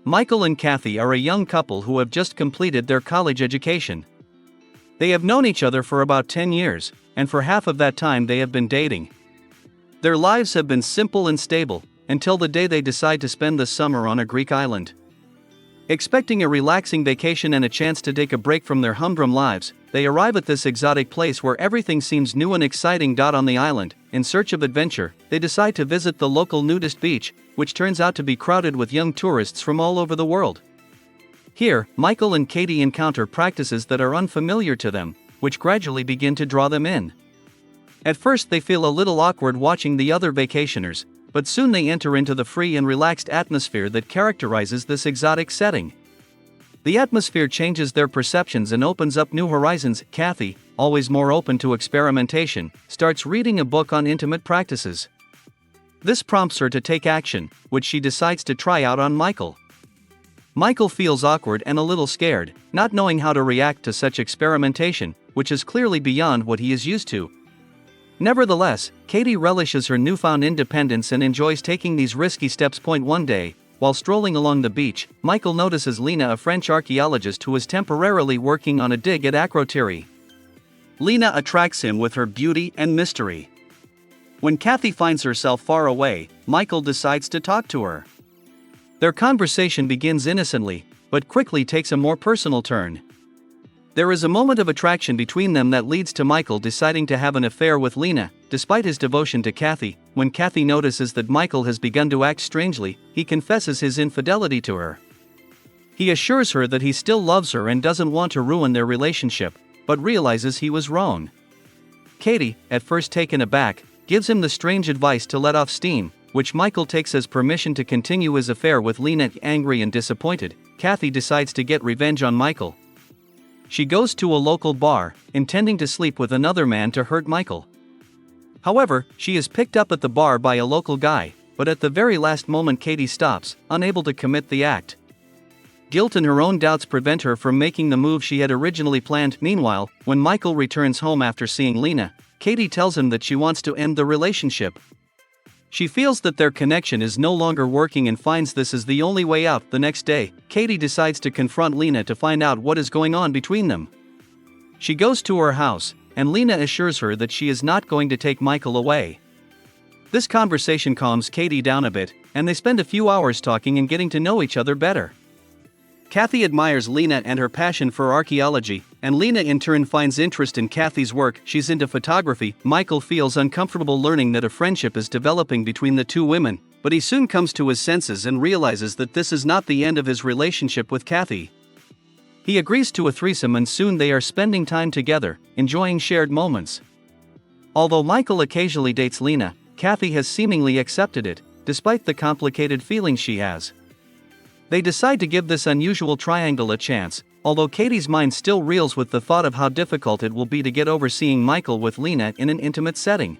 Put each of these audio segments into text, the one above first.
Michael and Cathy are a young couple who have just completed their college education. They have known each other for about 10 years, and for half of that time they have been dating. Their lives have been simple and stable, until the day they decide to spend the summer on a Greek island. Expecting a relaxing vacation and a chance to take a break from their humdrum lives, they arrive at this exotic place where everything seems new and exciting. On the island, in search of adventure, they decide to visit the local nudist beach, which turns out to be crowded with young tourists from all over the world. Here, Michael and Cathy encounter practices that are unfamiliar to them, which gradually begin to draw them in. At first they feel a little awkward watching the other vacationers, but soon they enter into the free and relaxed atmosphere that characterizes this exotic setting. The atmosphere changes their perceptions and opens up new horizons. Cathy, always more open to experimentation, starts reading a book on intimate practices. This prompts her to take action, which she decides to try out on Michael. Michael feels awkward and a little scared, not knowing how to react to such experimentation, which is clearly beyond what he is used to. Nevertheless, Cathy relishes her newfound independence and enjoys taking these risky steps. One day, while strolling along the beach, Michael notices Lena, a French archaeologist who is temporarily working on a dig at Akrotiri. Lena attracts him with her beauty and mystery. When Cathy finds herself far away, Michael decides to talk to her. Their conversation begins innocently, but quickly takes a more personal turn. There is a moment of attraction between them that leads to Michael deciding to have an affair with Lena. Despite his devotion to Cathy, when Cathy notices that Michael has begun to act strangely, he confesses his infidelity to her. He assures her that he still loves her and doesn't want to ruin their relationship, but realizes he was wrong. Cathy, at first taken aback, gives him the strange advice to let off steam, which Michael takes as permission to continue his affair with Lena. Angry and disappointed, Cathy decides to get revenge on Michael. She goes to a local bar, intending to sleep with another man to hurt Michael. However, she is picked up at the bar by a local guy, but at the very last moment Cathy stops, unable to commit the act. Guilt and her own doubts prevent her from making the move she had originally planned. Meanwhile, when Michael returns home after seeing Lena, Cathy tells him that she wants to end the relationship. She feels that their connection is no longer working and finds this as the only way out. The next day, Cathy decides to confront Lena to find out what is going on between them. She goes to her house, and Lena assures her that she is not going to take Michael away. This conversation calms Cathy down a bit, and they spend a few hours talking and getting to know each other better. Cathy admires Lena and her passion for archaeology, and Lena in turn finds interest in Cathy's work. She's into photography. Michael feels uncomfortable learning that a friendship is developing between the two women, but he soon comes to his senses and realizes that this is not the end of his relationship with Cathy. He agrees to a threesome and soon they are spending time together, enjoying shared moments. Although Michael occasionally dates Lena, Cathy has seemingly accepted it, despite the complicated feelings she has. They decide to give this unusual triangle a chance, although Cathy's mind still reels with the thought of how difficult it will be to get over seeing Michael with Lena in an intimate setting.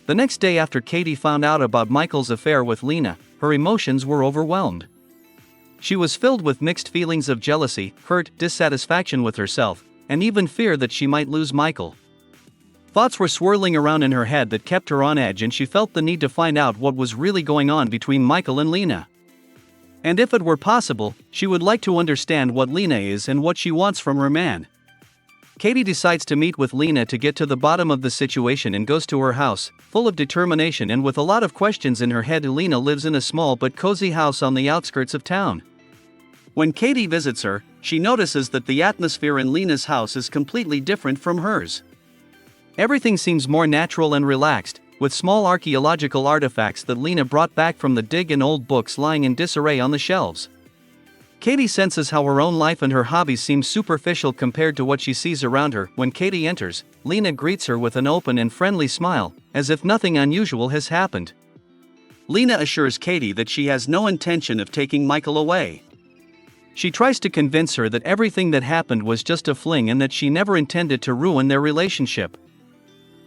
The next day after Cathy found out about Michael's affair with Lena, her emotions were overwhelmed. She was filled with mixed feelings of jealousy, hurt, dissatisfaction with herself, and even fear that she might lose Michael. Thoughts were swirling around in her head that kept her on edge, and she felt the need to find out what was really going on between Michael and Lena. And if it were possible, she would like to understand what Lena is and what she wants from her man. Cathy decides to meet with Lena to get to the bottom of the situation and goes to her house, full of determination and with a lot of questions in her head. Lena lives in a small but cozy house on the outskirts of town. When Cathy visits her, she notices that the atmosphere in Lena's house is completely different from hers. Everything seems more natural and relaxed, with small archaeological artifacts that Lena brought back from the dig and old books lying in disarray on the shelves. Cathy senses how her own life and her hobbies seem superficial compared to what she sees around her. When Cathy enters, Lena greets her with an open and friendly smile, as if nothing unusual has happened. Lena assures Cathy that she has no intention of taking Michael away. She tries to convince her that everything that happened was just a fling and that she never intended to ruin their relationship.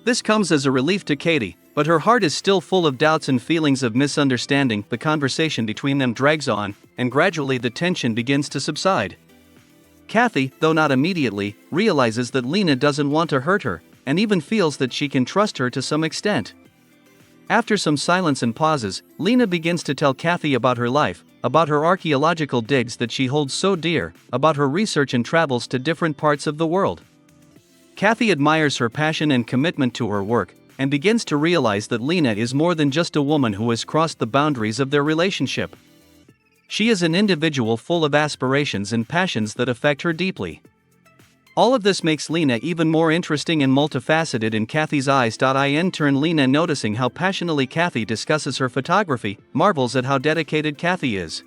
This comes as a relief to Cathy, but her heart is still full of doubts and feelings of misunderstanding. The conversation between them drags on, and gradually the tension begins to subside. Cathy, though not immediately, realizes that Lena doesn't want to hurt her, and even feels that she can trust her to some extent. After some silence and pauses, Lena begins to tell Cathy about her life, about her archaeological digs that she holds so dear, about her research and travels to different parts of the world. Cathy admires her passion and commitment to her work, and begins to realize that Lena is more than just a woman who has crossed the boundaries of their relationship. She is an individual full of aspirations and passions that affect her deeply. All of this makes Lena even more interesting and multifaceted in Cathy's eyes. In turn, Lena, noticing how passionately Cathy discusses her photography, marvels at how dedicated Cathy is.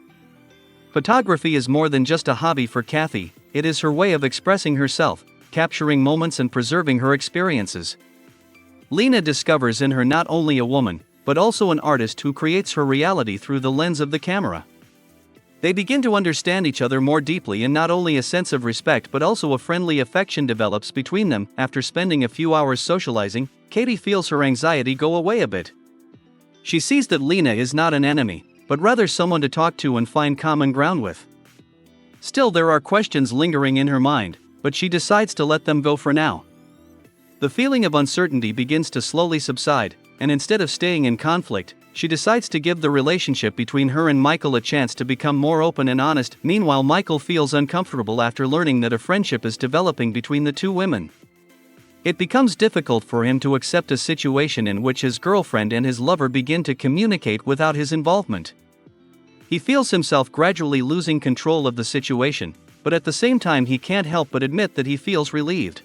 Photography is more than just a hobby for Cathy, it is her way of expressing herself, capturing moments and preserving her experiences. Lena discovers in her not only a woman, but also an artist who creates her reality through the lens of the camera. They begin to understand each other more deeply, and not only a sense of respect but also a friendly affection develops between them. After spending a few hours socializing, Cathy feels her anxiety go away a bit. She sees that Lena is not an enemy, but rather someone to talk to and find common ground with. Still, there are questions lingering in her mind, but she decides to let them go for now. The feeling of uncertainty begins to slowly subside, and instead of staying in conflict, she decides to give the relationship between her and Michael a chance to become more open and honest. Meanwhile, Michael feels uncomfortable after learning that a friendship is developing between the two women. It becomes difficult for him to accept a situation in which his girlfriend and his lover begin to communicate without his involvement. He feels himself gradually losing control of the situation, but at the same time he can't help but admit that he feels relieved.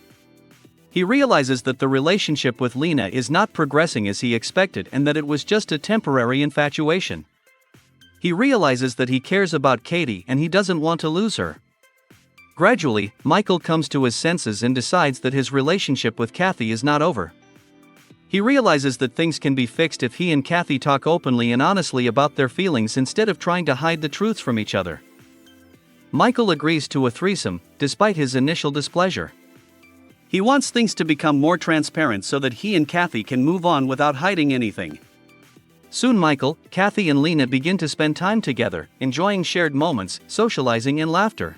He realizes that the relationship with Lena is not progressing as he expected and that it was just a temporary infatuation. He realizes that he cares about Cathy and he doesn't want to lose her. Gradually, Michael comes to his senses and decides that his relationship with Cathy is not over. He realizes that things can be fixed if he and Cathy talk openly and honestly about their feelings instead of trying to hide the truth from each other. Michael agrees to a threesome, despite his initial displeasure. He wants things to become more transparent so that he and Cathy can move on without hiding anything. Soon Michael, Cathy and Lena begin to spend time together, enjoying shared moments, socializing and laughter.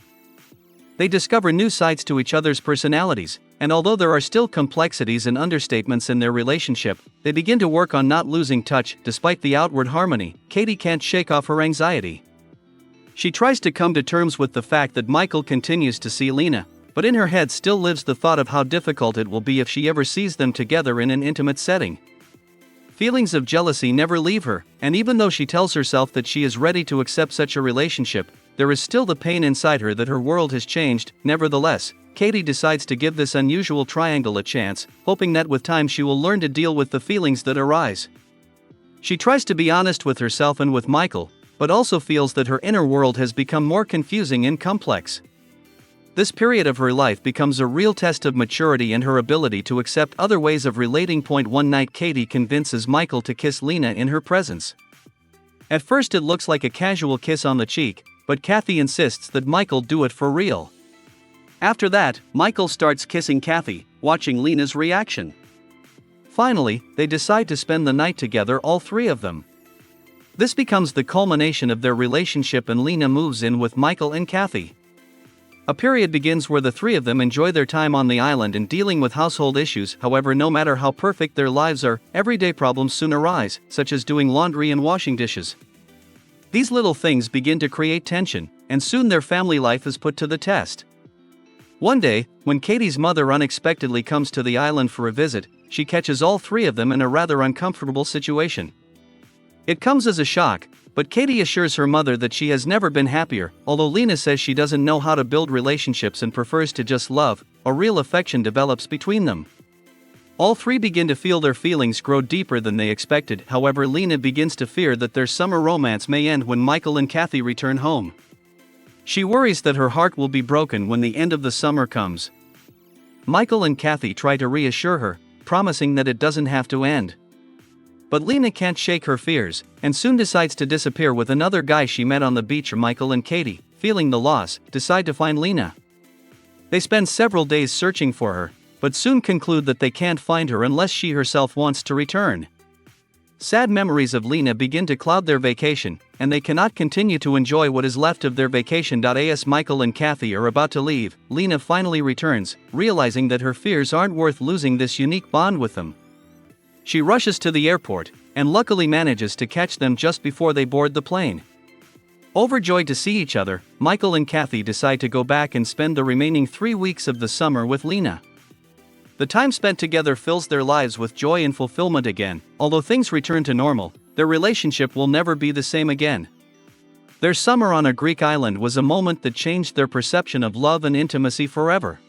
They discover new sides to each other's personalities, and although there are still complexities and understatements in their relationship, they begin to work on not losing touch. Despite the outward harmony, Cathy can't shake off her anxiety. She tries to come to terms with the fact that Michael continues to see Lena, but in her head still lives the thought of how difficult it will be if she ever sees them together in an intimate setting. Feelings of jealousy never leave her, and even though she tells herself that she is ready to accept such a relationship, there is still the pain inside her that her world has changed. Nevertheless, Cathy decides to give this unusual triangle a chance, hoping that with time she will learn to deal with the feelings that arise. She tries to be honest with herself and with Michael, but also feels that her inner world has become more confusing and complex. This period of her life becomes a real test of maturity and her ability to accept other ways of relating. One night, Cathy convinces Michael to kiss Lena in her presence. At first it looks like a casual kiss on the cheek, but Cathy insists that Michael do it for real. After that, Michael starts kissing Cathy, watching Lena's reaction. Finally, they decide to spend the night together, all three of them. This becomes the culmination of their relationship, and Lena moves in with Michael and Cathy. A period begins where the three of them enjoy their time on the island and dealing with household issues. However, no matter how perfect their lives are, everyday problems soon arise, such as doing laundry and washing dishes. These little things begin to create tension, and soon their family life is put to the test. One day, when Cathy's mother unexpectedly comes to the island for a visit, she catches all three of them in a rather uncomfortable situation. It comes as a shock, but Cathy assures her mother that she has never been happier. Although Lena says she doesn't know how to build relationships and prefers to just love, a real affection develops between them. All three begin to feel their feelings grow deeper than they expected. However, Lena begins to fear that their summer romance may end when Michael and Cathy return home. She worries that her heart will be broken when the end of the summer comes. Michael and Cathy try to reassure her, promising that it doesn't have to end. But Lena can't shake her fears, and soon decides to disappear with another guy she met on the beach. Michael and Cathy, feeling the loss, decide to find Lena. They spend several days searching for her, but soon conclude that they can't find her unless she herself wants to return. Sad memories of Lena begin to cloud their vacation, and they cannot continue to enjoy what is left of their vacation. As Michael and Cathy are about to leave, Lena finally returns, realizing that her fears aren't worth losing this unique bond with them. She rushes to the airport, and luckily manages to catch them just before they board the plane. Overjoyed to see each other, Michael and Cathy decide to go back and spend the remaining 3 weeks of the summer with Lena. The time spent together fills their lives with joy and fulfillment again. Although things return to normal, their relationship will never be the same again. Their summer on a Greek island was a moment that changed their perception of love and intimacy forever.